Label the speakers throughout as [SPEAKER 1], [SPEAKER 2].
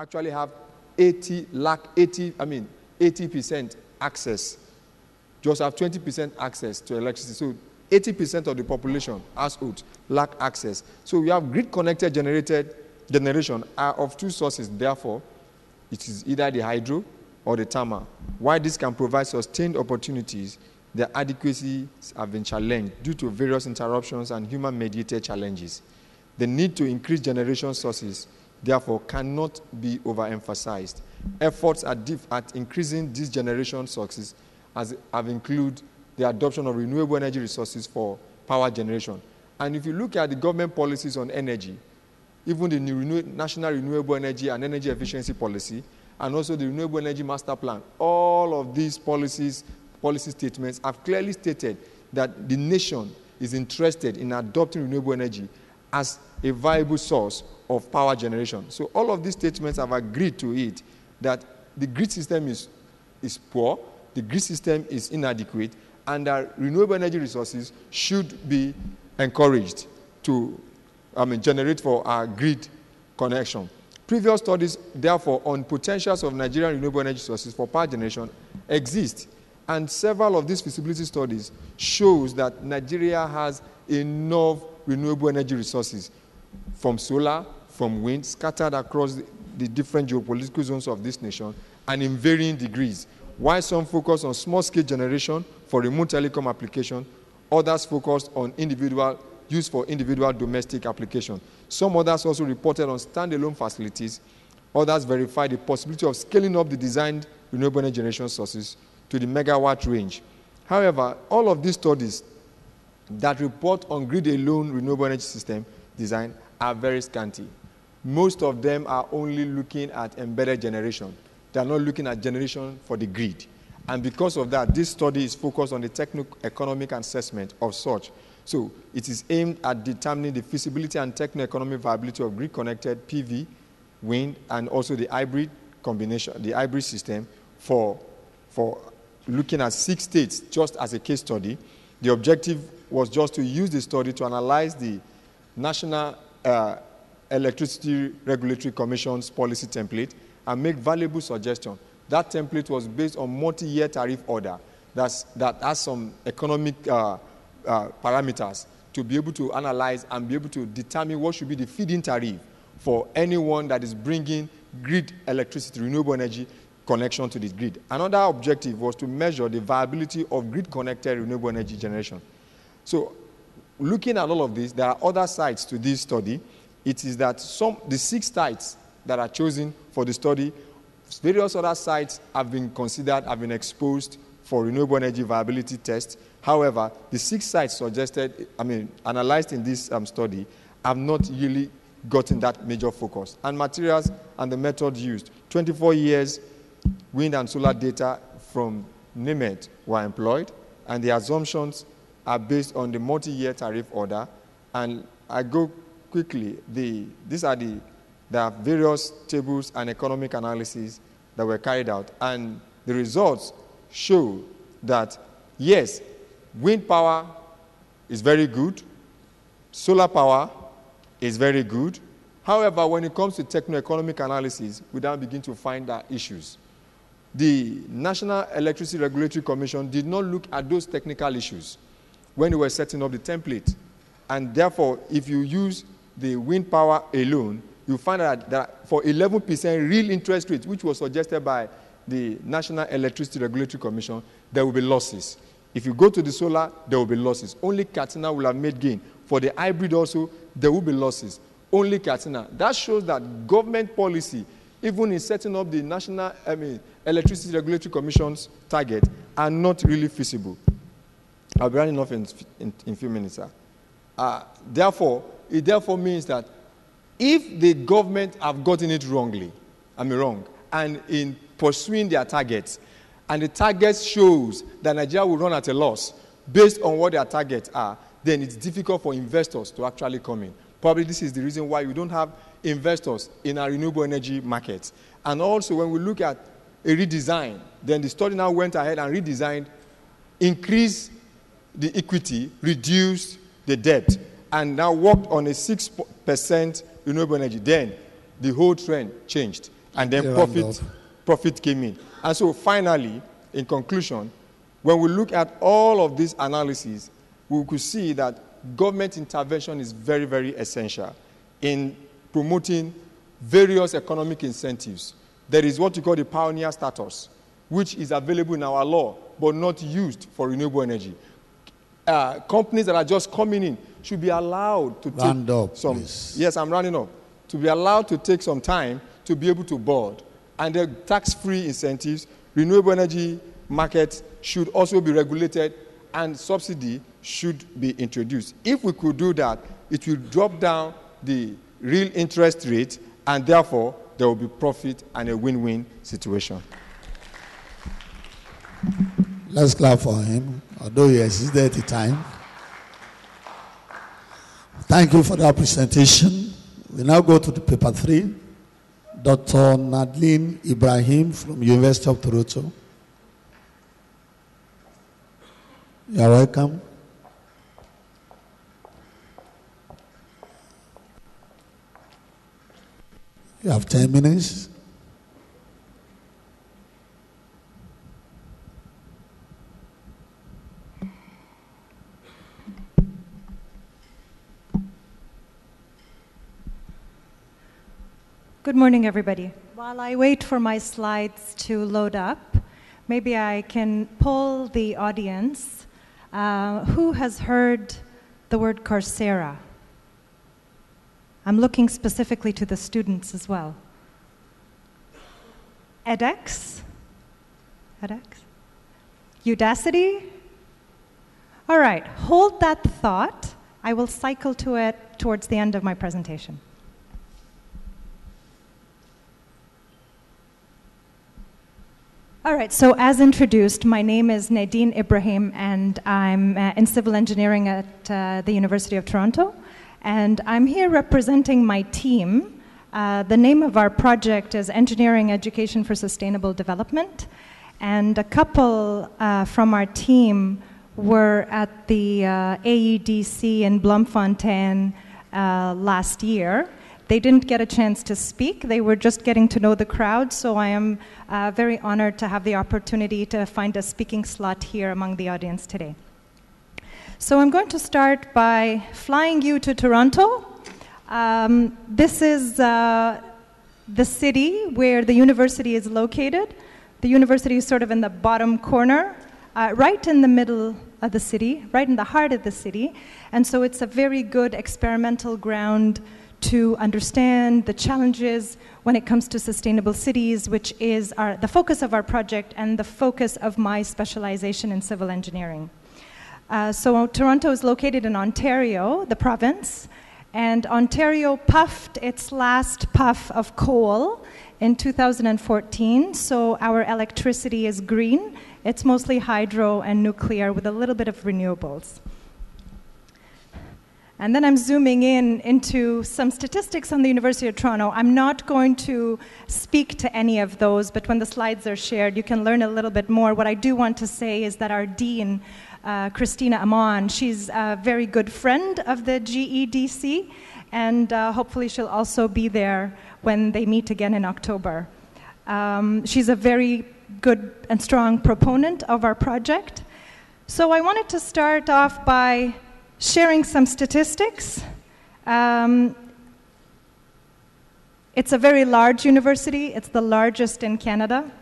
[SPEAKER 1] actually have 80% access, just have 20% access to electricity. So 80% of the population, households, lack access. So we have grid-connected generation of two sources. Therefore, it is either the hydro or the thermal. While this can provide sustained opportunities, their adequacy have been challenged due to various interruptions and human-mediated challenges. The need to increase generation sources, therefore, cannot be overemphasized. Efforts at increasing these generation sources have included the adoption of renewable energy resources for power generation. And if you look at the government policies on energy, even the National Renewable Energy and Energy Efficiency Policy, and also the Renewable Energy Master Plan, all of these policy statements have clearly stated that the nation is interested in adopting renewable energy as a viable source of power generation. So all of these statements have agreed to it that the grid system is poor, the grid system is inadequate, and that renewable energy resources should be encouraged to generate for our grid connection. Previous studies, therefore, on potentials of Nigerian renewable energy sources for power generation exist, and several of these feasibility studies shows that Nigeria has enough renewable energy resources from solar, from wind, scattered across the different geopolitical zones of this nation and in varying degrees. While some focus on small-scale generation for remote telecom application, others focused on use for individual domestic application. Some others also reported on standalone facilities. Others verified the possibility of scaling up the designed renewable energy generation sources to the megawatt range. However, all of these studies that report on grid-alone renewable energy system design are very scanty. Most of them are only looking at embedded generation. They are not looking at generation for the grid. And because of that, this study is focused on the techno-economic assessment of such. So it is aimed at determining the feasibility and techno-economic viability of grid-connected PV, wind, and also the hybrid combination, the hybrid system for looking at 6 states just as a case study. The objective was just to use the study to analyze the National Electricity Regulatory Commission's policy template and make valuable suggestions. That template was based on multi-year tariff order that has some economic parameters to be able to analyze and be able to determine what should be the feed-in tariff for anyone that is bringing grid electricity, renewable energy connection to the grid. Another objective was to measure the viability of grid-connected renewable energy generation. So looking at all of this, there are other sides to this study. It is that the 6 sites that are chosen for the study, various other sites have been considered, have been exposed for renewable energy viability tests. However, the 6 sites suggested, analyzed in this study, have not really gotten that major focus. And materials and the method used. 24 years wind and solar data from NIMET were employed, and the assumptions are based on the multi-year tariff order. And I go quickly. These are the various tables and economic analyses that were carried out, and the results show that, yes, wind power is very good, solar power is very good. However, when it comes to techno-economic analysis, we now begin to find that issues. The National Electricity Regulatory Commission did not look at those technical issues when they were setting up the template. And therefore, if you use the wind power alone, you find that for 11% real interest rate, which was suggested by the National Electricity Regulatory Commission, there will be losses. If you go to the solar, there will be losses. Only Katsina will have made gain. For the hybrid also, there will be losses. Only Katsina. That shows that government policy, even in setting up the National Electricity Regulatory Commission's target, are not really feasible. I'll be running off in a few minutes, sir. It therefore means that if the government have gotten it wrong, and in pursuing their targets, and the targets shows that Nigeria will run at a loss based on what their targets are, then it's difficult for investors to actually come in. Probably this is the reason why we don't have investors in our renewable energy markets. And also when we look at a redesign, then the study now went ahead and redesigned, increased the equity, reduced the debt, and now worked on a 6% renewable energy. Then the whole trend changed. and then profit came in. And so finally, in conclusion, when we look at all of these analyses, we could see that government intervention is very, very essential in promoting various economic incentives. There is what we call the pioneer status, which is available in our law, but not used for renewable energy. Companies that are just coming in should be allowed to take some... Please. Yes, I'm rounding up. To be allowed to take some time to be able to board. And the tax-free incentives, renewable energy markets should also be regulated, and subsidy should be introduced. If we could do that, it will drop down the real interest rate, and therefore there will be profit and a win-win situation.
[SPEAKER 2] Let's clap for him, although he existed at the time. Thank you for that presentation. We now go to the paper 3. Dr. Nadine Ibrahim from University of Toronto. You are welcome. You have 10 minutes.
[SPEAKER 3] Good morning, everybody. While I wait for my slides to load up, maybe I can poll the audience. Who has heard the word Coursera? I'm looking specifically to the students as well. Aedc? Udacity? All right, hold that thought. I will cycle to it towards the end of my presentation. All right, so as introduced, my name is Nadine Ibrahim, and I'm in civil engineering at the University of Toronto. And I'm here representing my team. The name of our project is Engineering Education for Sustainable Development. And a couple from our team were at the Aedc in Bloemfontein last year. They didn't get a chance to speak. They were just getting to know the crowd, so I am very honored to have the opportunity to find a speaking slot here among the audience today. So I'm going to start by flying you to Toronto. This is the city where the university is located. The university is sort of in the bottom corner, right in the middle of the city, right in the heart of the city. And so it's a very good experimental ground to understand the challenges when it comes to sustainable cities, which is the focus of our project and the focus of my specialization in civil engineering. So Toronto is located in Ontario, the province, and Ontario puffed its last puff of coal in 2014, so our electricity is green. It's mostly hydro and nuclear with a little bit of renewables. And then I'm zooming into some statistics on the University of Toronto. I'm not going to speak to any of those, but when the slides are shared, you can learn a little bit more. What I do want to say is that our dean, Christina Amon, she's a very good friend of the GEDC, and hopefully she'll also be there when they meet again in October. She's a very good and strong proponent of our project. So I wanted to start off by sharing some statistics. It's a very large university. It's the largest in Canada.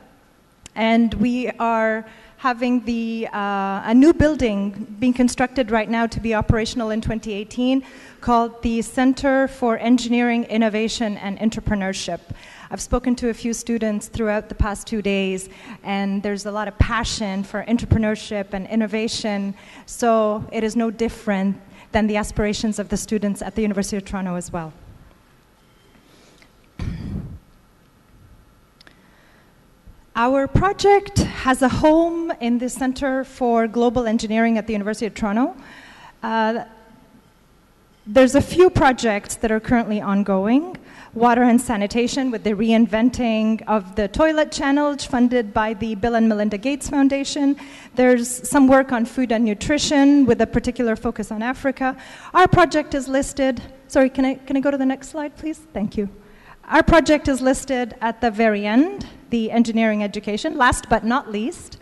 [SPEAKER 3] And we are having a new building being constructed right now to be operational in 2018 called the Center for Engineering, Innovation, and Entrepreneurship. I've spoken to a few students throughout the past 2 days, and there's a lot of passion for entrepreneurship and innovation, so it is no different than the aspirations of the students at the University of Toronto as well. Our project has a home in the Center for Global Engineering at the University of Toronto. There's a few projects that are currently ongoing. Water and sanitation with the reinventing of the toilet channel funded by the Bill and Melinda Gates Foundation. There's some work on food and nutrition with a particular focus on Africa. Our project is listed. Sorry, can I go to the next slide, please? Thank you. Our project is listed at the very end, the engineering education, last but not least.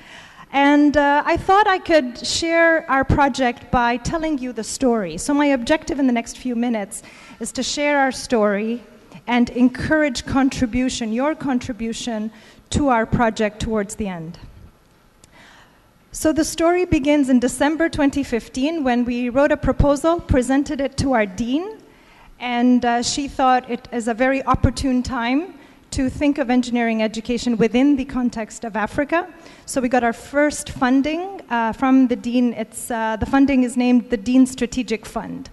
[SPEAKER 3] And I thought I could share our project by telling you the story. So my objective in the next few minutes is to share our story and encourage contribution, your contribution to our project towards the end. So the story begins in December 2015 when we wrote a proposal, presented it to our dean, and she thought it is a very opportune time to think of engineering education within the context of Africa. So we got our first funding from the dean. The funding is named the Dean Strategic Fund,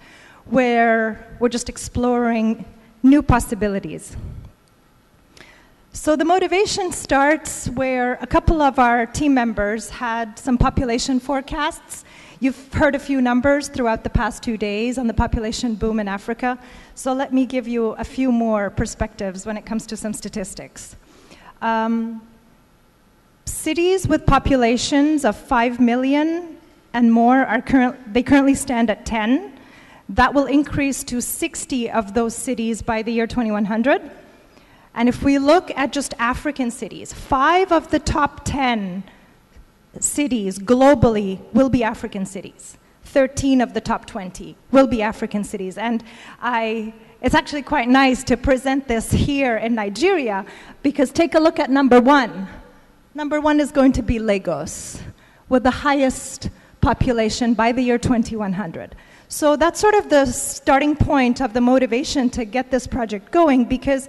[SPEAKER 3] where we're just exploring new possibilities. So the motivation starts where a couple of our team members had some population forecasts. You've heard a few numbers throughout the past 2 days on the population boom in Africa. So let me give you a few more perspectives when it comes to some statistics. Cities with populations of 5 million and more they currently stand at 10. That will increase to 60 of those cities by the year 2100. And if we look at just African cities, 5 of the top 10 cities globally will be African cities. 13 of the top 20 will be African cities. And it's actually quite nice to present this here in Nigeria, because take a look at number 1. Number 1 is going to be Lagos, with the highest population by the year 2100. So that's sort of the starting point of the motivation to get this project going, because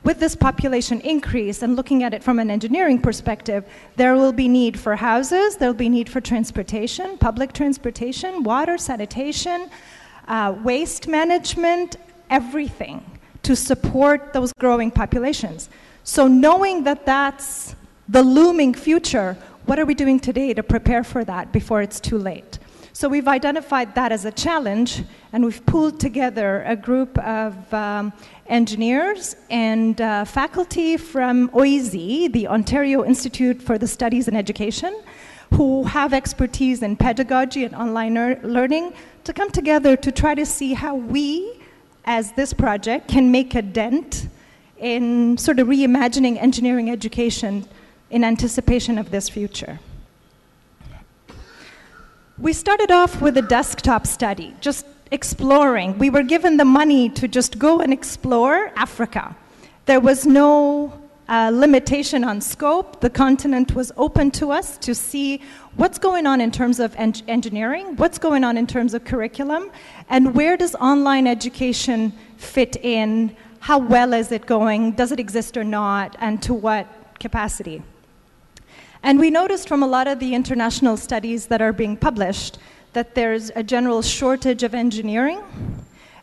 [SPEAKER 3] with this population increase and looking at it from an engineering perspective, there will be need for houses, there will be need for transportation, public transportation, water, sanitation, waste management, everything to support those growing populations. So knowing that that's the looming future, what are we doing today to prepare for that before it's too late? So we've identified that as a challenge, and we've pulled together a group of engineers and faculty from OISE, the Ontario Institute for the Studies in Education, who have expertise in pedagogy and online learning, to come together to try to see how we, as this project, can make a dent in sort of reimagining engineering education in anticipation of this future. We started off with a desktop study, just exploring. We were given the money to just go and explore Africa. There was no limitation on scope. The continent was open to us to see what's going on in terms of engineering, what's going on in terms of curriculum, and where does online education fit in, how well is it going, does it exist or not, and to what capacity. And we noticed from a lot of the international studies that are being published that there's a general shortage of engineering.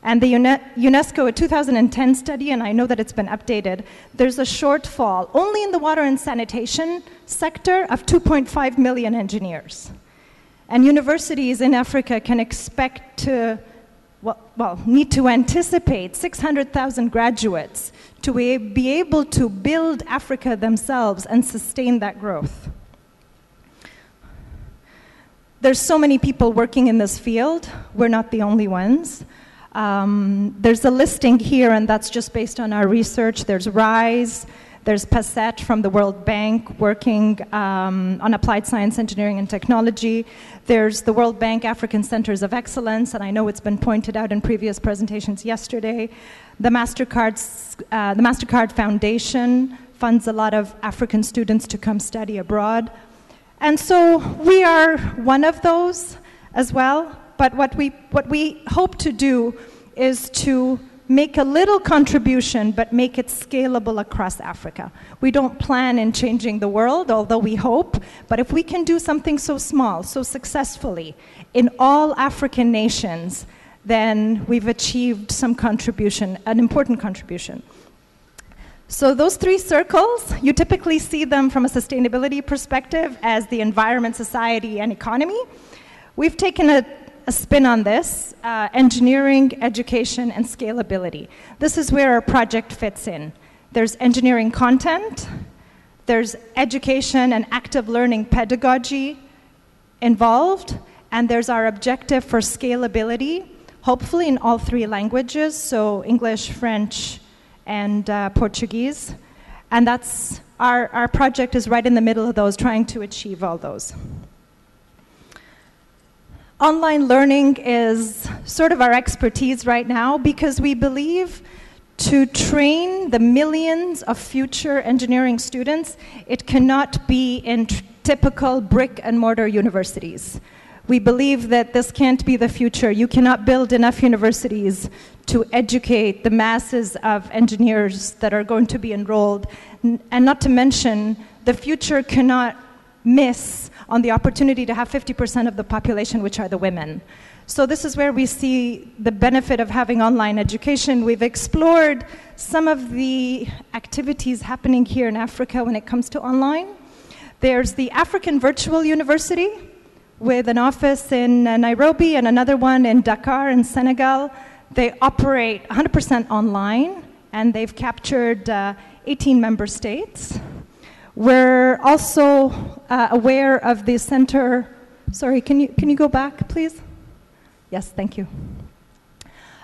[SPEAKER 3] And the UNESCO, a 2010 study, and I know that it's been updated, there's a shortfall only in the water and sanitation sector of 2.5 million engineers. And universities in Africa can expect to, need to anticipate 600,000 graduates to be able to build Africa themselves and sustain that growth. There's so many people working in this field. We're not the only ones. There's a listing here, and that's just based on our research. There's RISE, there's PASET from the World Bank working on applied science, engineering, and technology. There's the World Bank African Centers of Excellence, and I know it's been pointed out in previous presentations yesterday. The MasterCard Foundation funds a lot of African students to come study abroad. And so we are one of those as well. But what we hope to do is to make a little contribution, but make it scalable across Africa. We don't plan in changing the world, although we hope, but if we can do something so small, so successfully, in all African nations, then we've achieved some contribution, an important contribution. So those 3 circles, you typically see them from a sustainability perspective as the environment, society, and economy. We've taken a spin on this, engineering, education, and scalability. This is where our project fits in. There's engineering content, there's education and active learning pedagogy involved, and there's our objective for scalability, hopefully in all 3 languages, so English, French, and Portuguese. And that's our project is right in the middle of those, trying to achieve all those. Online learning is sort of our expertise right now because we believe to train the millions of future engineering students, it cannot be in typical brick and mortar universities. We believe that this can't be the future. You cannot build enough universities to educate the masses of engineers that are going to be enrolled. And not to mention, the future cannot miss on the opportunity to have 50% of the population, which are the women. So this is where we see the benefit of having online education. We've explored some of the activities happening here in Africa when it comes to online. There's the African Virtual University with an office in Nairobi and another one in Dakar in Senegal. They operate 100% online, and they've captured 18 member states. We're also aware of the center. Sorry, can you go back, please? Yes, thank you.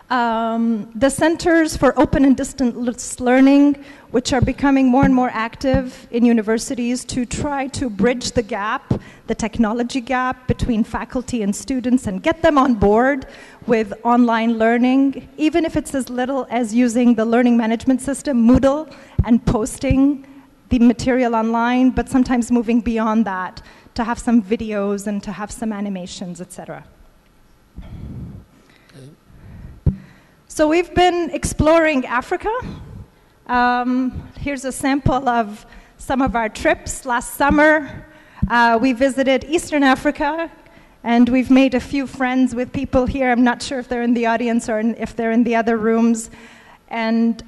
[SPEAKER 3] The centers for open and distance learning, which are becoming more and more active in universities to try to bridge the gap, the technology gap between faculty and students, and get them on board with online learning, even if it's as little as using the learning management system, Moodle, and posting the material online, but sometimes moving beyond that to have some videos and to have some animations, etc. So we've been exploring Africa. Here's a sample of some of our trips. Last summer, we visited Eastern Africa, and we've made a few friends with people here. I'm not sure if they're in the audience or if they're in the other rooms. And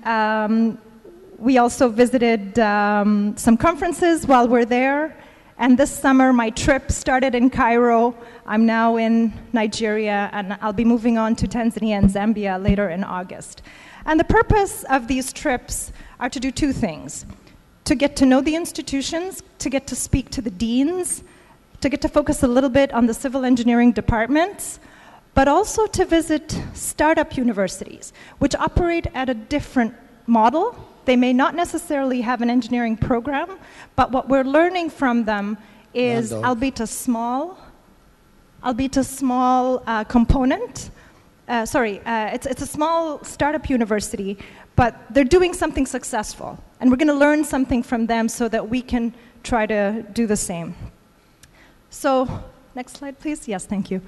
[SPEAKER 3] we also visited some conferences while we're there. And this summer, my trip started in Cairo. I'm now in Nigeria, and I'll be moving on to Tanzania and Zambia later in August. And the purpose of these trips are to do two things: to get to know the institutions, to get to speak to the deans, to get to focus a little bit on the civil engineering departments, but also to visit startup universities, which operate at a different model. They may not necessarily have an engineering program, but what we're learning from them is, albeit a small component. It's a small startup university, but they're doing something successful. And we're going to learn something from them so that we can try to do the same. So, next slide, please. Yes, thank you.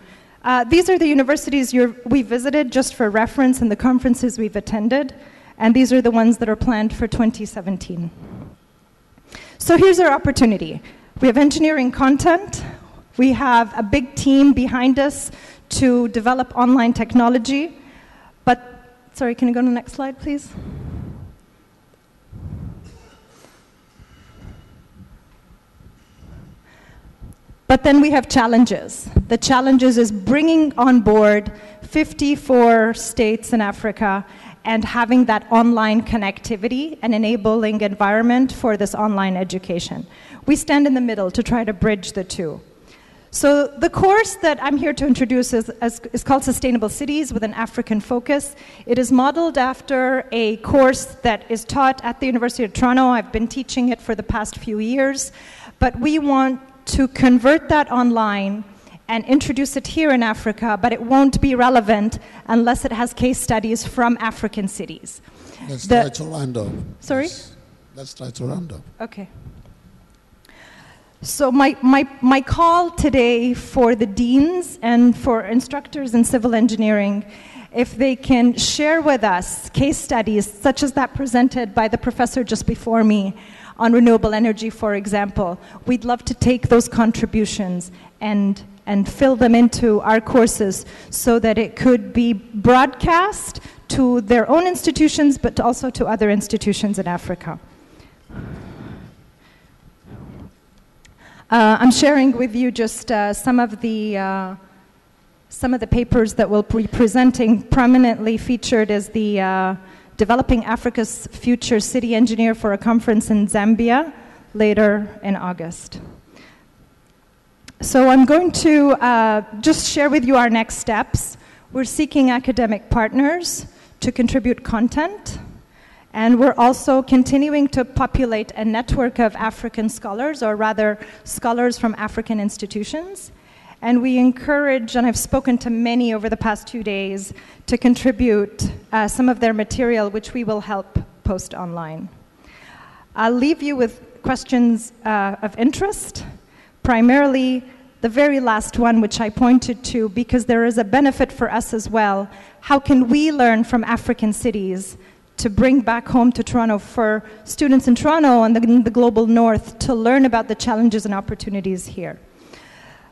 [SPEAKER 3] These are the universities we visited just for reference and the conferences we've attended. And these are the ones that are planned for 2017. So here's our opportunity. We have engineering content. We have a big team behind us to develop online technology. But, sorry, can you go to the next slide, please? But then we have challenges. The challenges is bringing on board 54 states in Africa and having that online connectivity and enabling environment for this online education. We stand in the middle to try to bridge the two. So the course that I'm here to introduce is called Sustainable Cities with an African focus. It is modeled after a course that is taught at the University of Toronto. I've been teaching it for the past few years, but we want to convert that online and introduce it here in Africa, but it won't be relevant unless it has case studies from African cities.
[SPEAKER 2] Let's try to round up.
[SPEAKER 3] Sorry?
[SPEAKER 2] Let's try to round up.
[SPEAKER 3] Okay. So my call today for the deans and for instructors in civil engineering, if they can share with us case studies such as that presented by the professor just before me on renewable energy, for example, we'd love to take those contributions and fill them into our courses so that it could be broadcast to their own institutions, but also to other institutions in Africa. I'm sharing with you just some of the papers that we'll be presenting. Prominently featured is the Developing Africa's Future City Engineer for a conference in Zambia later in August. So I'm going to just share with you our next steps. We're seeking academic partners to contribute content. And we're also continuing to populate a network of African scholars, or rather scholars from African institutions. And we encourage, and I've spoken to many over the past 2 days, to contribute some of their material, which we will help post online. I'll leave you with questions of interest, primarily the very last one, which I pointed to, because there is a benefit for us as well. How can we learn from African cities to bring back home to Toronto for students in Toronto and the global north to learn about the challenges and opportunities here?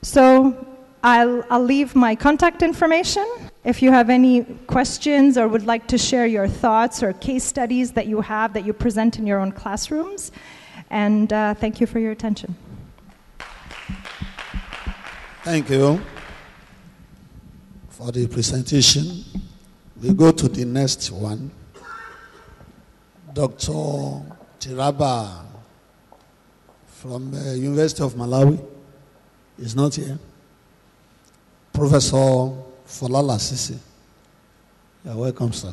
[SPEAKER 3] So I'll leave my contact information. If you have any questions or would like to share your thoughts or case studies that you have that you present in your own classrooms. And thank you for your attention.
[SPEAKER 2] Thank you for the presentation. We go to the next one. Dr. Tiraba from University of Malawi is not here. Professor Folala Sisi. You're welcome, sir.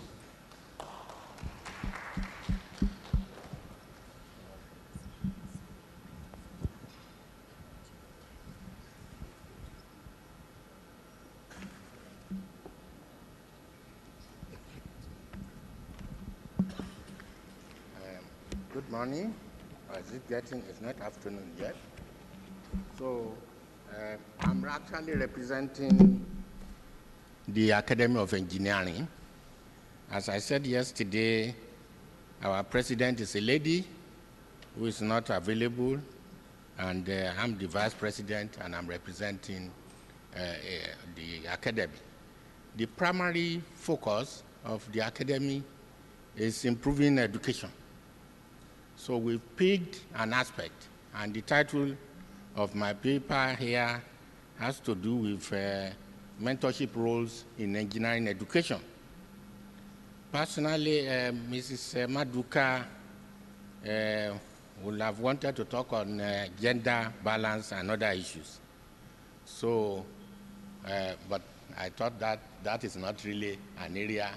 [SPEAKER 4] Good morning. Is it getting? It's not afternoon yet. So I'm actually representing the Academy of Engineering. As I said yesterday, our president is a lady who is not available, and I'm the vice president, and I'm representing the academy. The primary focus of the academy is improving education. So we picked an aspect, and the title of my paper here has to do with mentorship roles in engineering education. Personally, Mrs. Maduka would have wanted to talk on gender balance and other issues. So, but I thought that is not really an area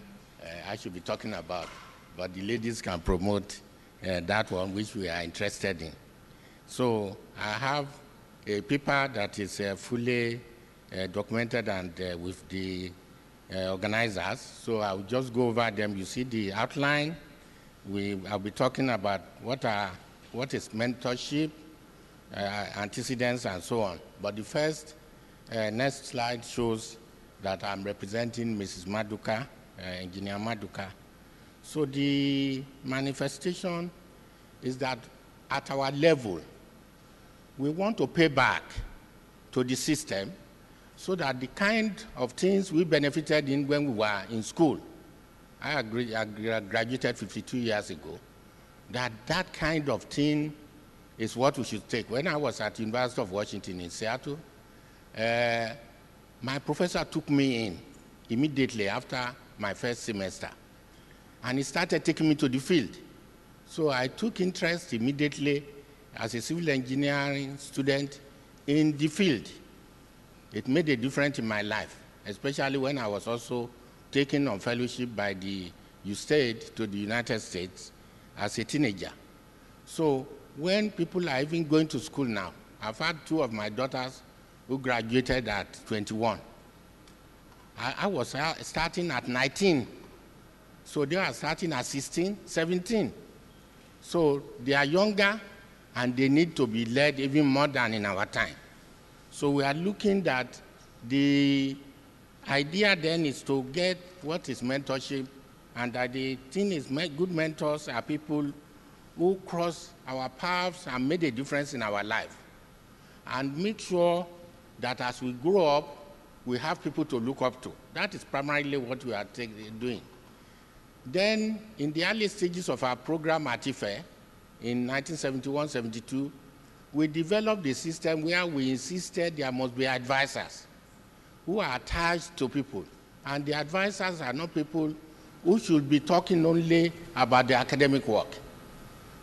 [SPEAKER 4] I should be talking about, but the ladies can promote that one which we are interested in. So I have a paper that is fully documented and with the organizers. So I'll just go over them. You see the outline. I'll be talking about what is mentorship, antecedents, and so on. But the first, next slide shows that I'm representing Mrs. Maduka, Engineer Maduka. So the manifestation is that at our level, we want to pay back to the system so that the kind of things we benefited in when we were in school, I graduated 52 years ago, that kind of thing is what we should take. When I was at the University of Washington in Seattle, my professor took me in immediately after my first semester. And he started taking me to the field. So I took interest immediately as a civil engineering student in the field. It made a difference in my life, especially when I was also taken on fellowship by the USAID to the United States as a teenager. So when people are even going to school now, I've had 2 of my daughters who graduated at 21. I was starting at 19. So they are starting at 16, 17. So they are younger, and they need to be led even more than in our time. So we are looking at the idea then is to get what is mentorship, and that the thing is good mentors are people who cross our paths and made a difference in our life. And make sure that as we grow up, we have people to look up to. That is primarily what we are doing. Then, in the early stages of our program at IFE, in 1971-72, we developed a system where we insisted there must be advisors who are attached to people. And the advisors are not people who should be talking only about the academic work.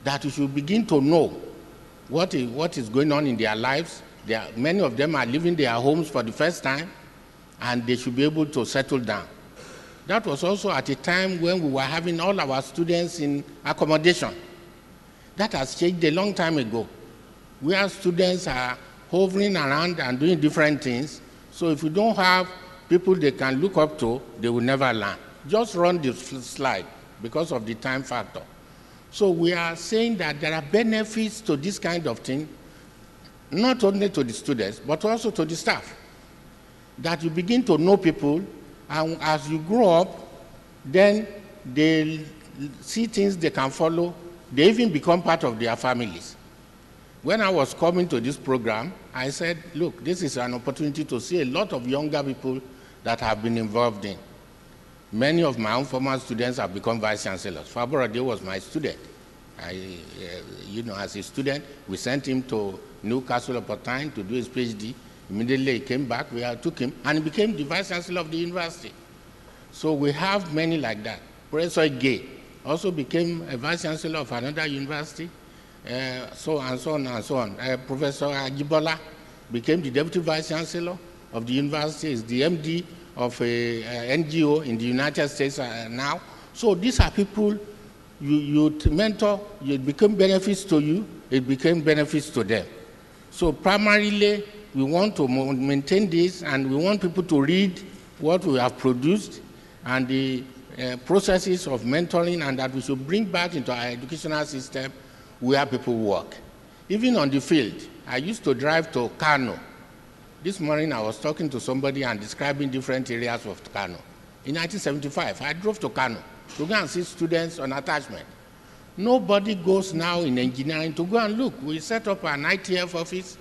[SPEAKER 4] That we should begin to know what is going on in their lives. Many of them are leaving their homes for the first time, and they should be able to settle down. That was also at a time when we were having all our students in accommodation. That has changed a long time ago, where students are hovering around and doing different things. So if you don't have people they can look up to, they will never learn. Just run the slide because of the time factor. So we are saying that there are benefits to this kind of thing, not only to the students, but also to the staff. That you begin to know people, and as you grow up, then they see things they can follow. They even become part of their families. When I was coming to this program, I said, look, this is an opportunity to see a lot of younger people that have been involved in. Many of my own former students have become vice chancellors. Faborade was my student. As a student, we sent him to Newcastle upon Tyne to do his PhD. Immediately he came back, we took him, and he became the vice chancellor of the university. So we have many like that. Professor Gay also became a vice chancellor of another university, so on and so on and so on. Professor Ajibola became the deputy vice chancellor of the university, is the MD of a NGO in the United States now. So these are people you mentor, it became benefits to you, it became benefits to them. So primarily, we want to maintain this, and we want people to read what we have produced and the processes of mentoring, and that we should bring back into our educational system where people work. Even on the field, I used to drive to Kano. This morning I was talking to somebody and describing different areas of Kano. In 1975, I drove to Kano to go and see students on attachment. Nobody goes now in engineering to go and look. We set up an ITF office,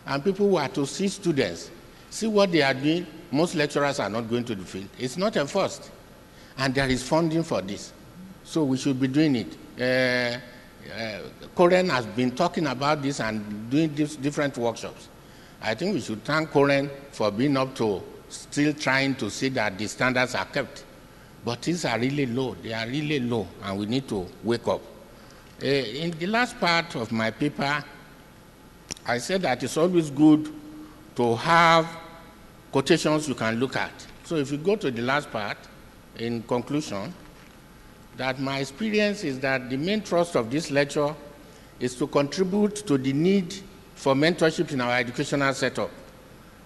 [SPEAKER 4] and people were to see students, see what they are doing. Most lecturers are not going to the field. It's not enforced. And there is funding for this. So we should be doing it. Koren has been talking about this and doing different workshops. I think we should thank Koren for being up to still trying to see that the standards are kept. But these are really low. They are really low, and we need to wake up. In the last part of my paper, I said that it's always good to have quotations you can look at. So if you go to the last part, in conclusion, that my experience is that the main thrust of this lecture is to contribute to the need for mentorship in our educational setup,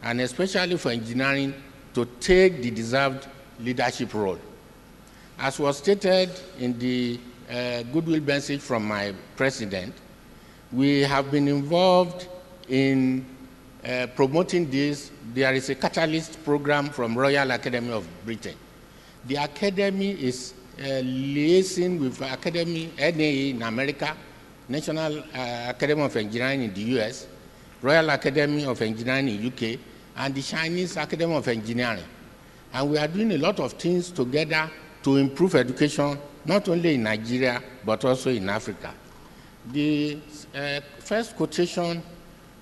[SPEAKER 4] and especially for engineering to take the deserved leadership role. As was stated in the goodwill message from my president, we have been involved in promoting this. There is a catalyst program from Royal Academy of Britain. The academy is liaising with Academy NAE in America, National Academy of Engineering in the US, Royal Academy of Engineering in UK, and the Chinese Academy of Engineering. And we are doing a lot of things together to improve education, not only in Nigeria, but also in Africa. The first quotation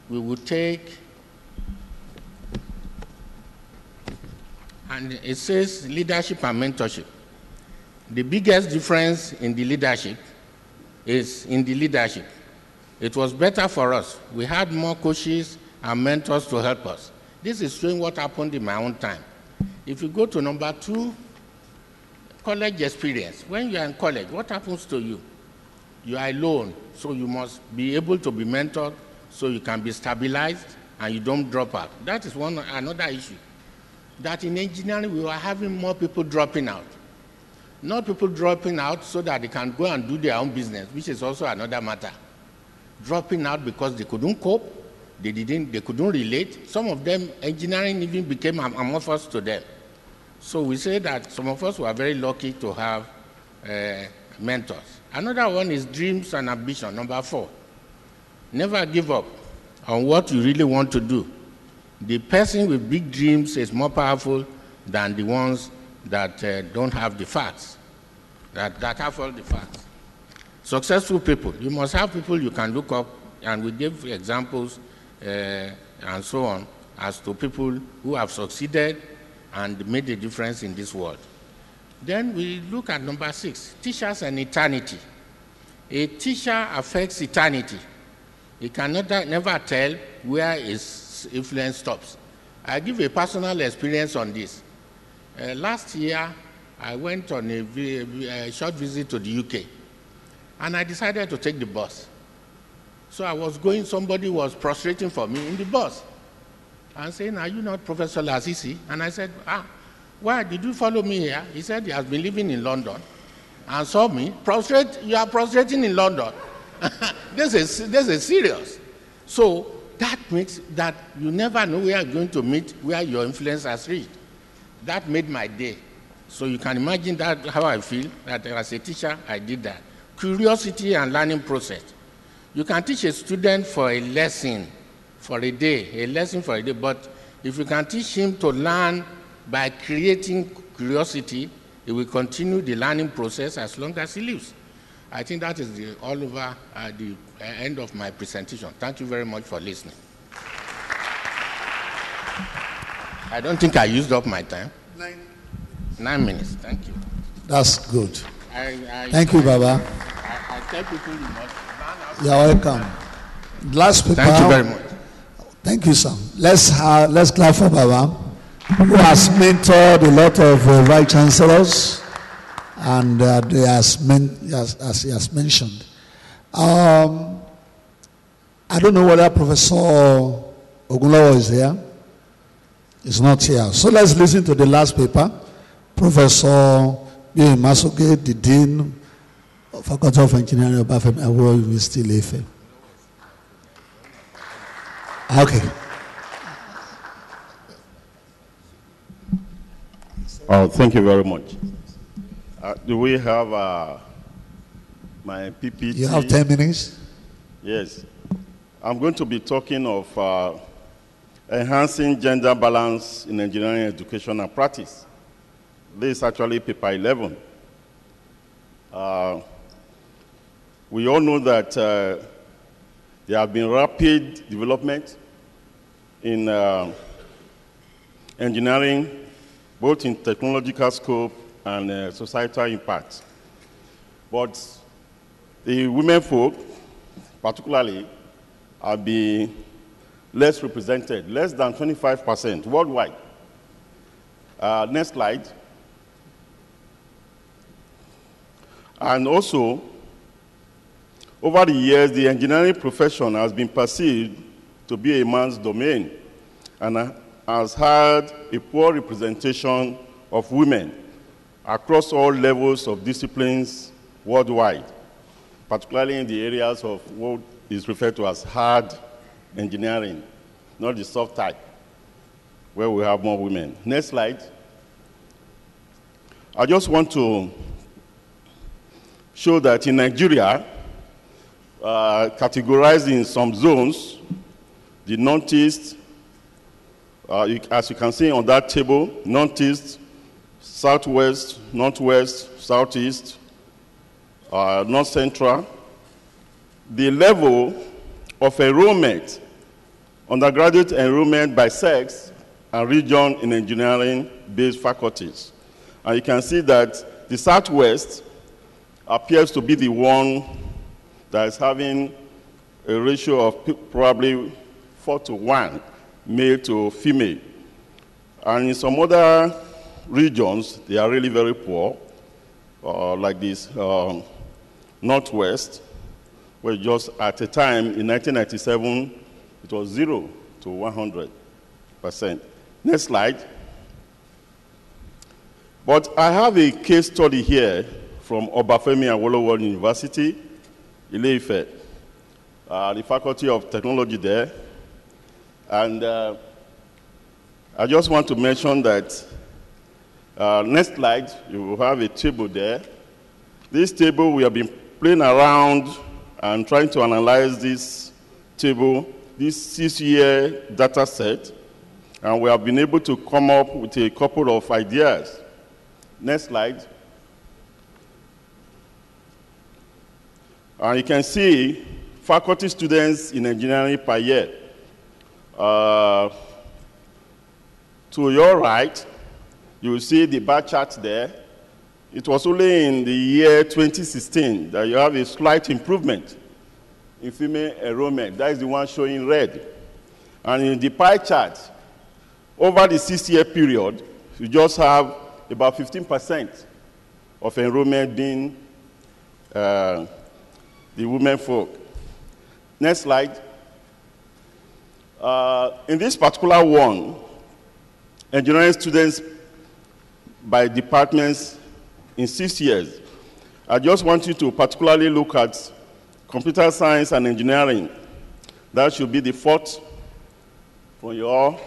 [SPEAKER 4] we will take, and it says leadership and mentorship. The biggest difference in the leadership is in the leadership. It was better for us. We had more coaches and mentors to help us. This is showing what happened in my own time. If you go to number 2, college experience. When you are in college, what happens to you? You are alone, so you must be able to be mentored so you can be stabilized and you don't drop out. That is another issue. That in engineering, we were having more people dropping out. Not people dropping out so that they can go and do their own business, which is also another matter. Dropping out because they couldn't cope, they couldn't relate. Some of them, engineering even became amorphous to them. So we say that some of us were very lucky to have mentors. Another one is dreams and ambition, number 4. Never give up on what you really want to do. The person with big dreams is more powerful than the ones that don't have the facts, that have all the facts. Successful people, you must have people you can look up, and we give examples and so on as to people who have succeeded and made a difference in this world. Then we look at number 6, teachers and eternity. A teacher affects eternity. He can never tell where his influence stops. I give a personal experience on this. Last year, I went on a short visit to the UK, and I decided to take the bus. So I was going, somebody was prostrating for me in the bus and saying, "Are you not Professor Lasisi?" And I said, "Why did you follow me here?" He said he has been living in London and saw me. Prostrate, you are prostrating in London. This is serious. So that makes that you never know where you're going to meet, where your influence has reached. That made my day. So you can imagine that how I feel that as a teacher, I did that. Curiosity and learning process. You can teach a student for a lesson for a day, but if you can teach him to learn by creating curiosity, he will continue the learning process as long as he lives. I think that is the end of my presentation. Thank you very much for listening. I don't think I used up my time. 9 minutes. Thank you.
[SPEAKER 2] That's good. Thank you, Baba.
[SPEAKER 4] I tell people you must learn.
[SPEAKER 2] You're welcome. Last paper.
[SPEAKER 4] Thank you very much.
[SPEAKER 2] Thank you, sir. Let's clap for Baba, who has mentored a lot of vice chancellors, and as he has mentioned. I don't know whether Professor Ogunlawo is here. He's not here. So let's listen to the last paper. Professor B. Masuke, the Dean of Faculty of Engineering of Obafemi Awolowo University, Ile-Ife. Okay.
[SPEAKER 5] Oh, thank you very much. Do we have my PPT?
[SPEAKER 2] You have 10 minutes?
[SPEAKER 5] Yes. I'm going to be talking of enhancing gender balance in engineering education and practice. This is actually paper 11. We all know that there have been rapid development in engineering, both in technological scope and societal impact. But the women folk, particularly, have been less represented, less than 25% worldwide. Next slide. And also, over the years, the engineering profession has been perceived to be a man's domain and has had a poor representation of women across all levels of disciplines worldwide, particularly in the areas of what is referred to as hard engineering, not the soft type, where we have more women. Next slide. I just want to show that in Nigeria, categorized in some zones, the Northeast, as you can see on that table, Northeast, Southwest, Northwest, Southeast, North Central, the level of enrollment, undergraduate enrollment by sex and region in engineering-based faculties. And you can see that the Southwest appears to be the one that is having a ratio of probably 4:1, male to female. And in some other regions, they are really very poor, like this Northwest, where just at a time in 1997, it was 0 to 100%. Next slide. But I have a case study here from Obafemi Awolowo University, Ile-Ife, the Faculty of Technology there. And I just want to mention that, next slide, you will have a table there. This table, we have been playing around and trying to analyze this table, this 6-year data set, and we have been able to come up with a couple of ideas. Next slide. And you can see faculty students in engineering per year. To your right, you will see the bar chart there. It was only in the year 2016 that you have a slight improvement in female enrollment. That is the one showing red. And in the pie chart, over the 6-year period, you just have about 15% of enrollment being the women folk. Next slide. In this particular one, engineering students by departments in 6 years. I just want you to particularly look at computer science and engineering. That should be the fourth from your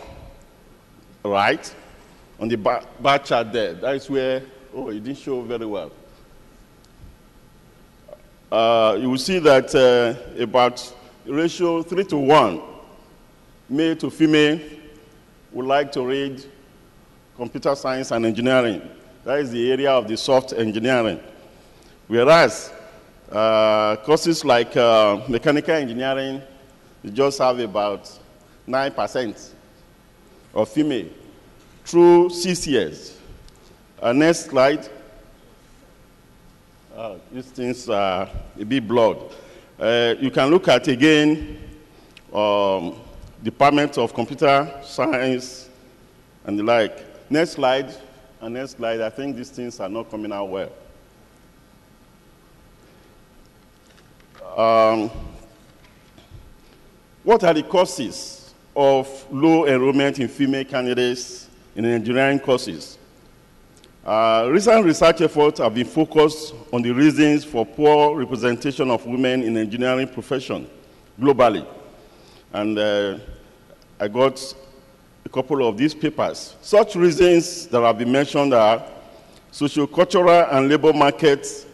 [SPEAKER 5] right on the bar chart there. That is where, oh, it didn't show very well. You will see that about ratio 3:1, male to female, would like to read computer science and engineering. That is the area of the soft engineering. Whereas courses like mechanical engineering, you just have about 9% of female through 6 years. Next slide. These things are a bit blurred. You can look at, again, Department of Computer Science and the like. Next slide, and next slide. I think these things are not coming out well. What are the causes of low enrollment in female candidates in engineering courses? Recent research efforts have been focused on the reasons for poor representation of women in engineering profession globally. And I got a couple of these papers. Such reasons that have been mentioned are socio-cultural and labor markets,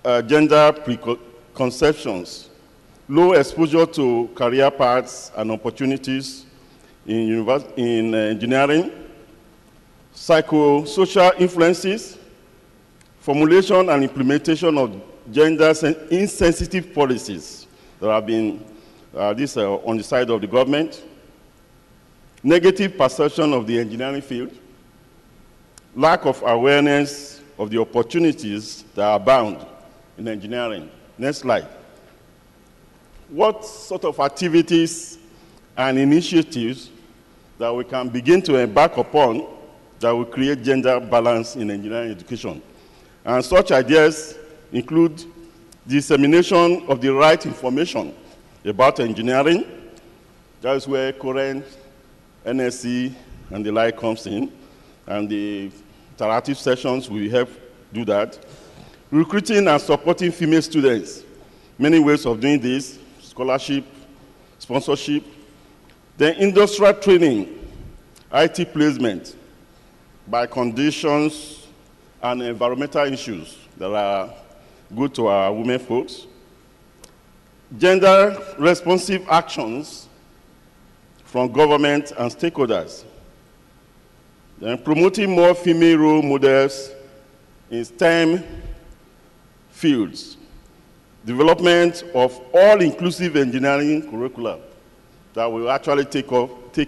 [SPEAKER 5] gender preconceptions, low exposure to career paths and opportunities in engineering, psychosocial influences, formulation and implementation of gender-insensitive policies that have been on the side of the government, negative perception of the engineering field, lack of awareness of the opportunities that abound in engineering. Next slide. What sort of activities and initiatives that we can begin to embark upon that will create gender balance in engineering education? And such ideas include dissemination of the right information about engineering. That is where current NSC and the like comes in, and the interactive sessions will help do that. Recruiting and supporting female students. Many ways of doing this: scholarship, sponsorship. Then industrial training, IT placement by conditions and environmental issues that are good to our women folks. Gender responsive actions from government and stakeholders. Then promoting more female role models in STEM fields. Development of all-inclusive engineering curricula that will actually take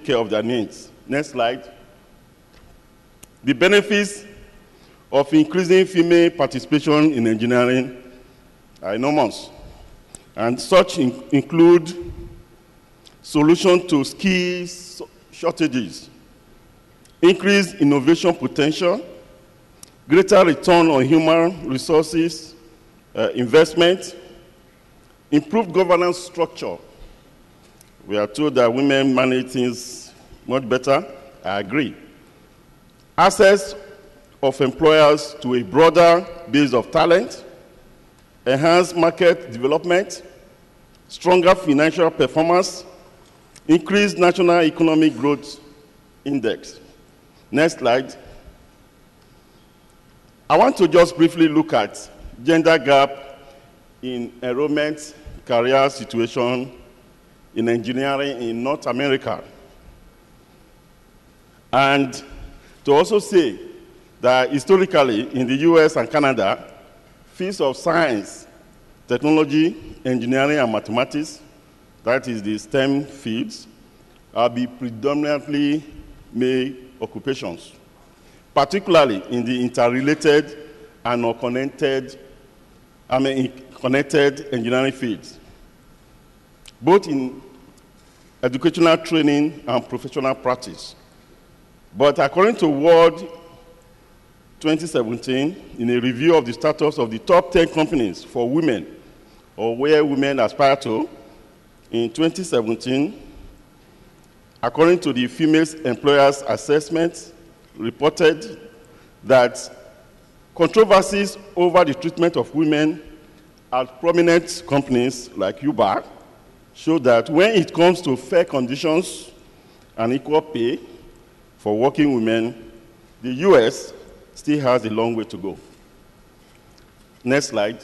[SPEAKER 5] care of their needs. Next slide. The benefits of increasing female participation in engineering are enormous, and such include solution to skills shortages, increased innovation potential, greater return on human resources investment, improved governance structure. We are told that women manage things much better. I agree. Access of employers to a broader base of talent, enhanced market development, stronger financial performance, increased national economic growth index. Next slide. I want to just briefly look at gender gap in enrollment career situation in engineering in North America. And to also say that historically in the US and Canada, fields of science, technology, engineering, and mathematics, that is the STEM fields, are be predominantly male occupations, particularly in the interrelated and connected engineering fields, both in educational training and professional practice. But according to World 2017, in a review of the status of the top 10 companies for women, or where women aspire to, in 2017, according to the Female Employers Assessment, reported that controversies over the treatment of women at prominent companies like Uber show that when it comes to fair conditions and equal pay for working women, the US still has a long way to go. Next slide.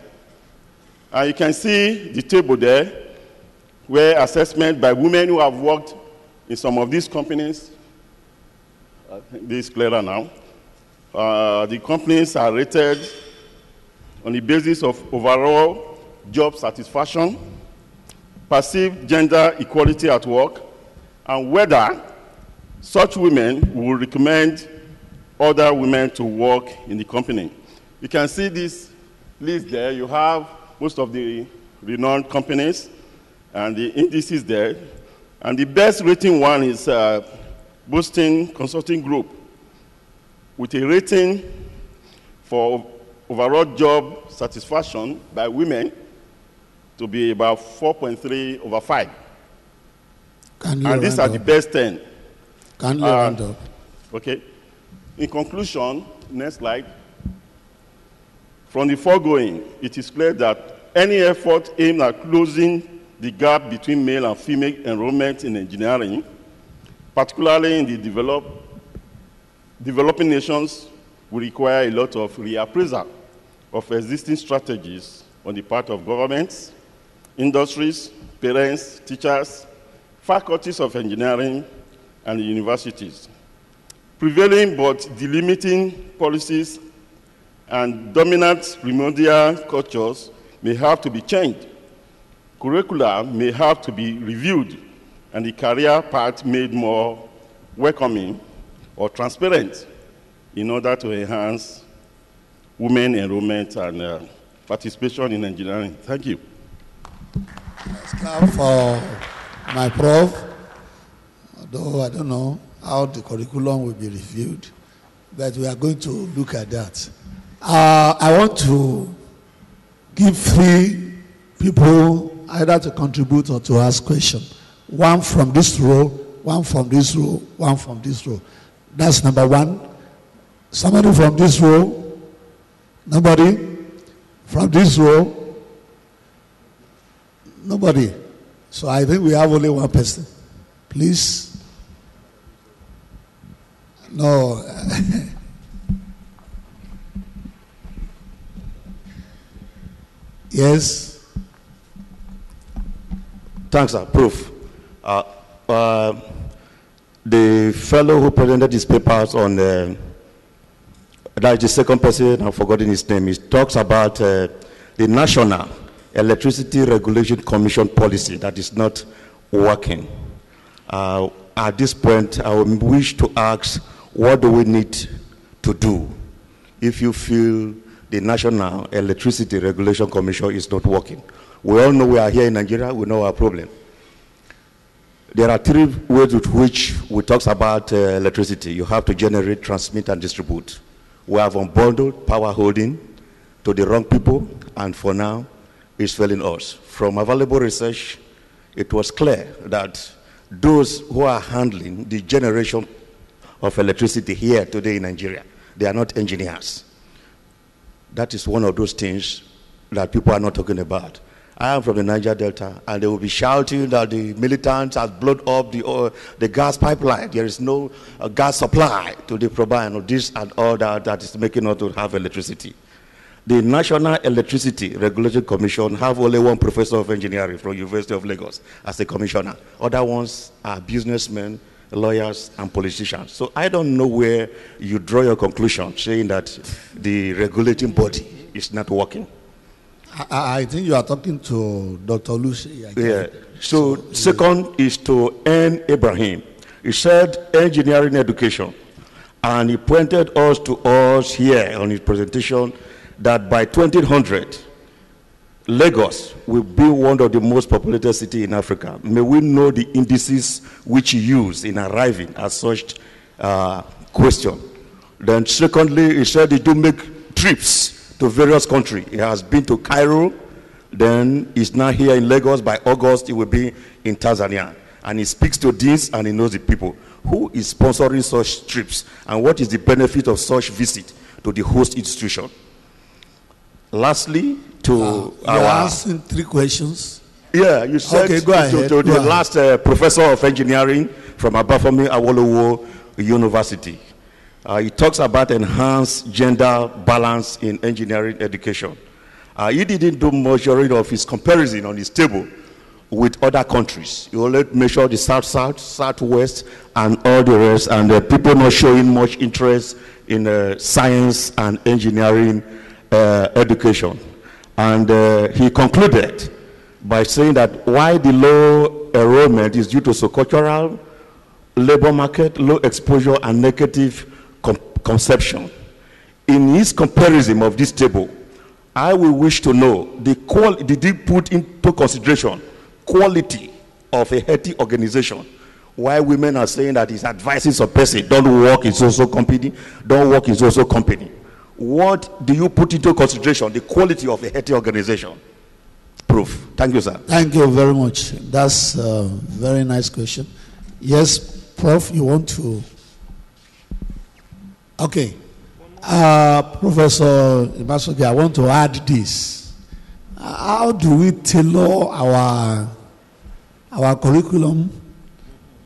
[SPEAKER 5] And you can see the table there where assessment by women who have worked in some of these companies. I think this is clearer now. The companies are rated on the basis of overall job satisfaction, perceived gender equality at work, and whether such women will recommend other women to work in the company. You can see this list there. You have most of the renowned companies and the indices there. And the best rating one is Boston Consulting Group, with a rating for overall job satisfaction by women to be about 4.3 over 5. And these are the best 10.
[SPEAKER 2] Can you round up?
[SPEAKER 5] Okay. In conclusion, next slide. From the foregoing, it is clear that any effort aimed at closing the gap between male and female enrollment in engineering, particularly in the developing nations, will require a lot of reappraisal of existing strategies on the part of governments, industries, parents, teachers, faculties of engineering, and universities. Prevailing but delimiting policies and dominant primordial cultures may have to be changed. Curricula may have to be reviewed and the career path made more welcoming or transparent in order to enhance women enrollment and participation in engineering. Thank you.
[SPEAKER 2] Let's clap for my prof, although I don't know how the curriculum will be reviewed, but we are going to look at that. I want to give 3 people either to contribute or to ask questions. One from this row, one from this row, one from this row. That's number 1. Somebody from this row? Nobody? From this row? Nobody. So I think we have only one person. Please. No. Yes.
[SPEAKER 6] Thanks, sir. Proof. The fellow who presented his papers on that is the second person, I've forgotten his name. He talks about the National Electricity Regulation Commission policy that is not working. At this point, I would wish to ask, what do we need to do if you feel the National Electricity Regulation Commission is not working? We all know we are here in Nigeria, we know our problem. There are 3 ways with which we talk about electricity. You have to generate, transmit, and distribute. We have unbundled power holding to the wrong people, and for now, it's failing us. From available research, it was clear that those who are handling the generation of electricity here today in Nigeria, they are not engineers. That is one of those things that people are not talking about. I am from the Niger Delta, and they will be shouting that the militants have blown up the gas pipeline. There is no gas supply to the province, or this and all that is making us to have electricity. The National Electricity Regulation Commission have only one professor of engineering from University of Lagos as a commissioner. Other ones are businessmen, lawyers, and politicians. So I don't know where you draw your conclusion saying that the regulating body is not working.
[SPEAKER 2] I think you are talking to Dr. Lucy.
[SPEAKER 6] Yeah. So second is to N. Ibrahim. He said engineering education. And he pointed to us here on his presentation that by 2100, Lagos will be one of the most populated cities in Africa. May we know the indices which you use in arriving at such question. Then secondly, he said he do make trips to various countries. He has been to Cairo, then he's now here in Lagos. By August, he will be in Tanzania. And he speaks to this and he knows the people. Who is sponsoring such trips? And what is the benefit of such visit to the host institution? Lastly, to
[SPEAKER 2] you're asking 3 questions.
[SPEAKER 6] Yeah, you said
[SPEAKER 2] okay, go ahead,
[SPEAKER 6] to the last professor of engineering from Abafemi Awolowo University. He talks about enhanced gender balance in engineering education. He didn't do measuring of his comparison on his table with other countries. He only measured the South-South, Southwest, and all the rest, and people not showing much interest in science and engineering education. And he concluded by saying that why the low enrollment is due to socio-cultural, labor market, low exposure, and negative conception. In his comparison of this table, I will wish to know did he put into consideration quality of a healthy organization? Why women are saying that he's advising some person, don't work in social company, don't work in social company. What do you put into consideration, the quality of a healthy organization? Proof. Thank you, sir.
[SPEAKER 2] Thank you very much. That's a very nice question. Yes, Prof, you want to? Okay. Professor Imasogi, I want to add this. How do we tailor our curriculum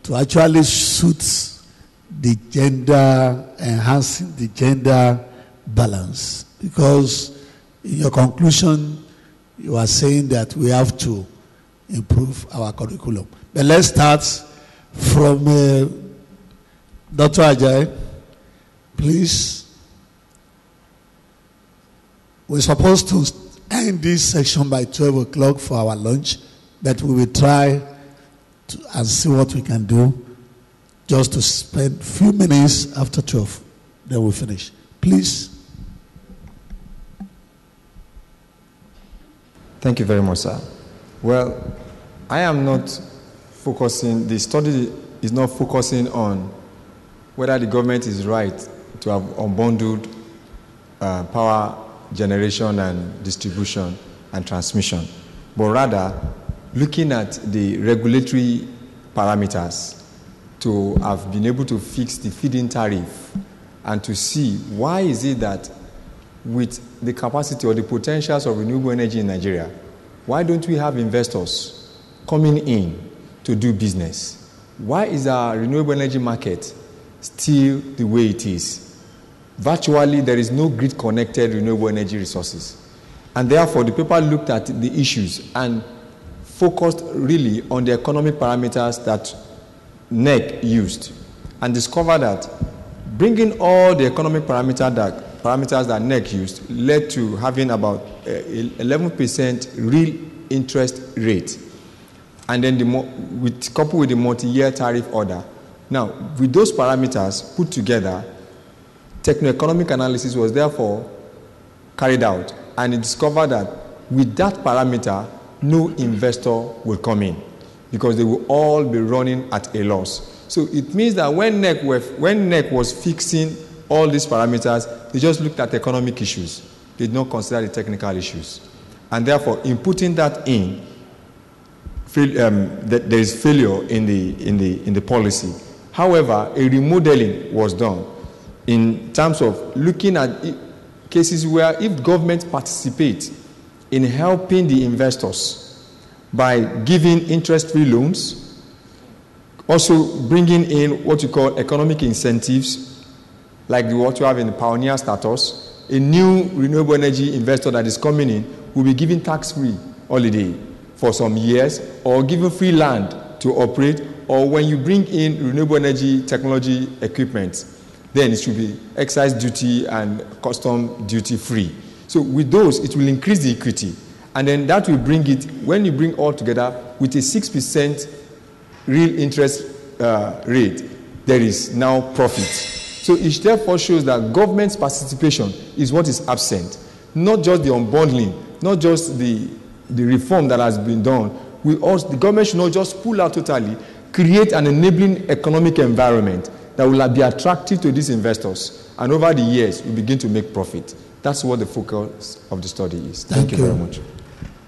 [SPEAKER 2] to actually suit the gender, enhancing the gender balance? Because in your conclusion, you are saying that we have to improve our curriculum. But let's start from Dr. Ajayi, please. We're supposed to end this section by 12 o'clock for our lunch, but we will try and see what we can do just to spend a few minutes after 12. Then we'll finish. Please.
[SPEAKER 1] Thank you very much, sir. Well, I am not focusing, the study is not focusing on whether the government is right to have unbundled power generation and distribution and transmission, but rather looking at the regulatory parameters to have been able to fix the feed-in tariff and to see why is it that with the capacity or the potentials of renewable energy in Nigeria, why don't we have investors coming in to do business? Why is our renewable energy market still the way it is? Virtually, there is no grid-connected renewable energy resources. And therefore, the paper looked at the issues and focused really on the economic parameters that NEC used and discovered that bringing all the economic parameters that NEC used led to having about 11% real interest rate. And then coupled with the multi-year tariff order. Now, with those parameters put together, techno-economic analysis was therefore carried out, and it discovered that with that parameter, no investor will come in because they will all be running at a loss. So it means that when NEC was fixing all these parameters, they just looked at economic issues. They did not consider the technical issues. And therefore, in putting that in, there is failure in the policy. However, a remodeling was done in terms of looking at cases where if government participates in helping the investors by giving interest-free loans, also bringing in what you call economic incentives, like what you have in the pioneer status, a new renewable energy investor that is coming in will be given tax-free holiday for some years, or given free land to operate, or when you bring in renewable energy technology equipment, then it should be excise duty and custom duty free. So with those, it will increase the equity. And then that will bring it, when you bring all together, with a 6% real interest rate, there is now profit. So it therefore shows that government's participation is what is absent. Not just the unbundling, not just the reform that has been done. The government should not just pull out totally, create an enabling economic environment that will be attractive to these investors. And over the years, we begin to make profit. That's what the focus of the study is. Thank you very much.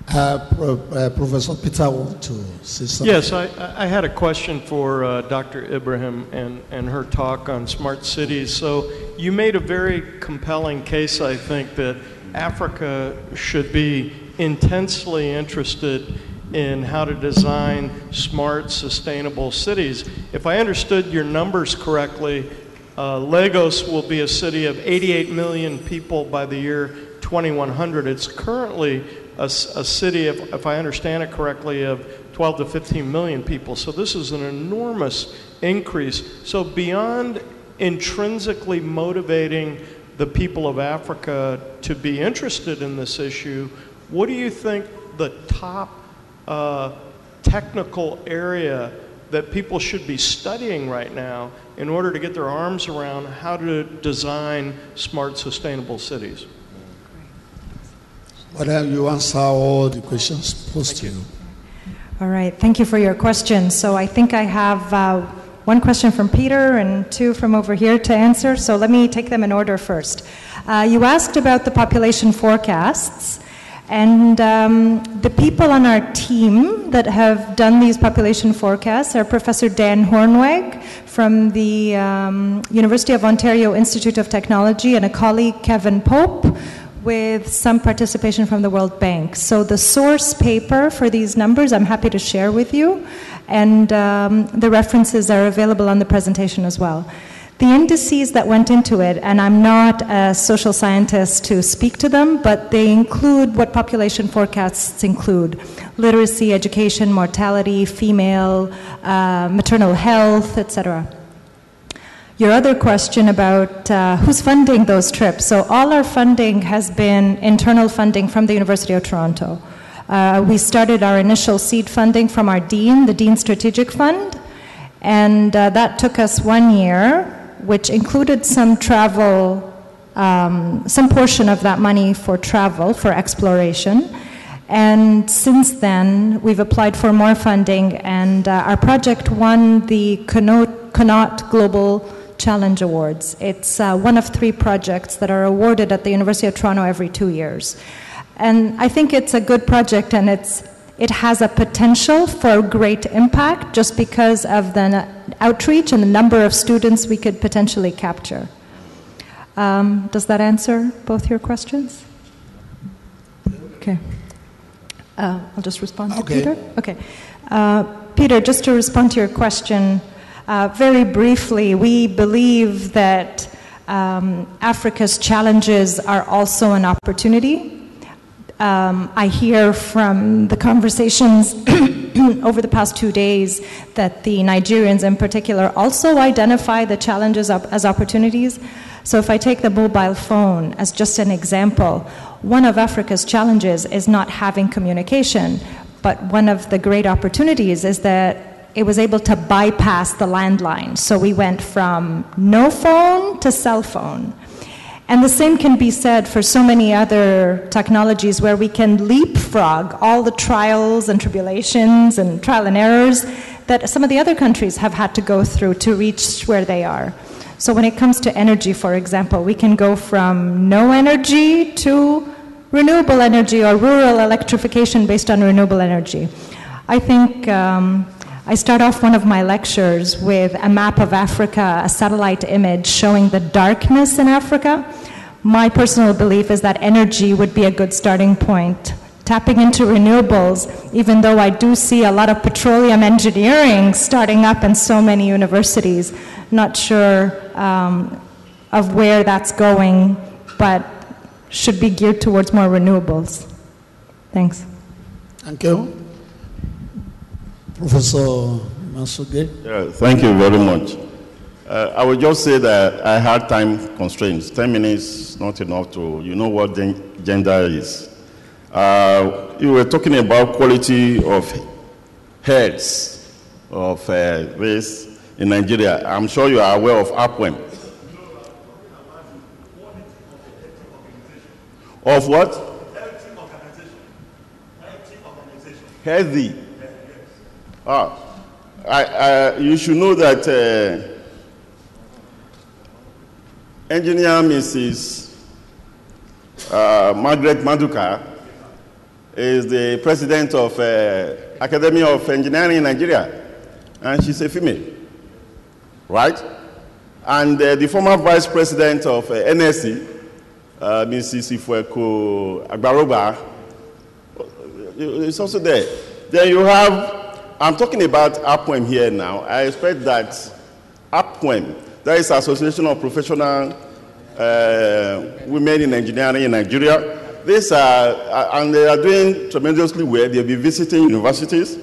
[SPEAKER 2] Professor Peter wants to say something.
[SPEAKER 7] Yes, I had a question for Dr. Ibrahim and her talk on smart cities. So you made a very compelling case, I think, that Africa should be intensely interested in how to design smart, sustainable cities. If I understood your numbers correctly, Lagos will be a city of 88 million people by the year 2100. It's currently a city, if I understand it correctly, of 12 to 15 million people. So this is an enormous increase. So beyond intrinsically motivating the people of Africa to be interested in this issue, what do you think the top technical area that people should be studying right now in order to get their arms around how to design smart, sustainable cities?
[SPEAKER 2] Whether you answer all the questions posed to you.
[SPEAKER 3] All right, thank you for your question. So I think I have one question from Peter and two from over here to answer. So let me take them in order first. You asked about the population forecasts. And the people on our team that have done these population forecasts are Professor Dan Hornweg from the University of Ontario Institute of Technology and a colleague, Kevin Pope, with some participation from the World Bank. So the source paper for these numbers I'm happy to share with you, and the references are available on the presentation as well. The indices that went into it, and I'm not a social scientist to speak to them, but they include what population forecasts include: literacy, education, mortality, female, maternal health, etc. Your other question about who's funding those trips. So all our funding has been internal funding from the University of Toronto. We started our initial seed funding from our dean, the Dean Strategic Fund, and that took us 1 year, which included some travel, some portion of that money for travel, for exploration. And since then, we've applied for more funding, and our project won the Connaught Global Challenge Awards. It's one of 3 projects that are awarded at the University of Toronto every 2 years. And I think it's a good project, and it has a potential for great impact just because of the outreach and the number of students we could potentially capture. Does that answer both your questions? Okay. I'll just respond to Peter. Okay. Peter, just to respond to your question, very briefly, we believe that Africa's challenges are also an opportunity. I hear from the conversations over the past 2 days that the Nigerians in particular also identify the challenges as opportunities. So if I take the mobile phone as just an example, one of Africa's challenges is not having communication, but one of the great opportunities is that it was able to bypass the landline. So we went from no phone to cell phone. And the same can be said for so many other technologies where we can leapfrog all the trials and tribulations and trial and errors that some of the other countries have had to go through to reach where they are. So when it comes to energy, for example, we can go from no energy to renewable energy or rural electrification based on renewable energy. I think I start off one of my lectures with a map of Africa, a satellite image showing the darkness in Africa. My personal belief is that energy would be a good starting point. Tapping into renewables, even though I do see a lot of petroleum engineering starting up in so many universities, not sure of where that's going, but should be geared towards more renewables. Thanks.
[SPEAKER 2] Thank you. Professor Masuge.
[SPEAKER 5] Yeah, thank you very much. I will just say that I had time constraints. 10 minutes, not enough to, you know what gender is. You were talking about quality of heads of race in Nigeria. I'm sure you are aware of APWEM. Of what? Healthy. You should know that engineer Mrs. Margaret Maduka is the president of Academy of Engineering in Nigeria, and she's a female, right? And the former vice president of NSC, Mrs. Ifweko Agbaroba, is also there. Then you have, I'm talking about APWEM here now. I expect that APWEM, that is Association of Professional Women in Engineering in Nigeria. These are, and they are doing tremendously well. They'll be visiting universities.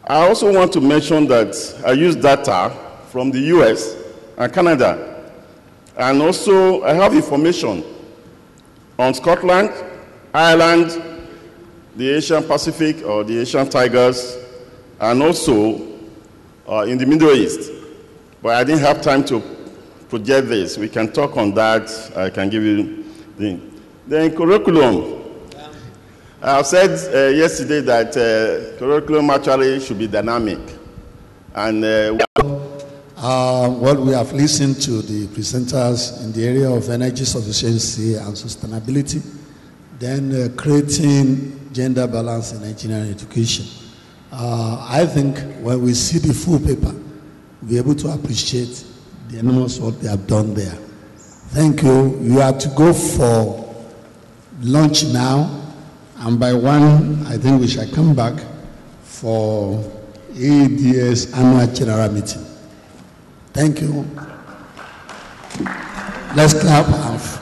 [SPEAKER 5] I also want to mention that I use data from the US and Canada. And also I have information on Scotland, Ireland, the Asian Pacific or the Asian Tigers, and also in the Middle East. But I didn't have time to project this. We can talk on that. I can give you the curriculum. I said yesterday that curriculum actually should be dynamic. And
[SPEAKER 2] well, we have listened to the presenters in the area of energy sufficiency and sustainability, then creating gender balance in engineering education. I think when we see the full paper, we'll be able to appreciate the enormous work they have done there. Thank you. You are to go for lunch now, and by 1, I think we shall come back for Aedc's annual general meeting. Thank you. Let's clap.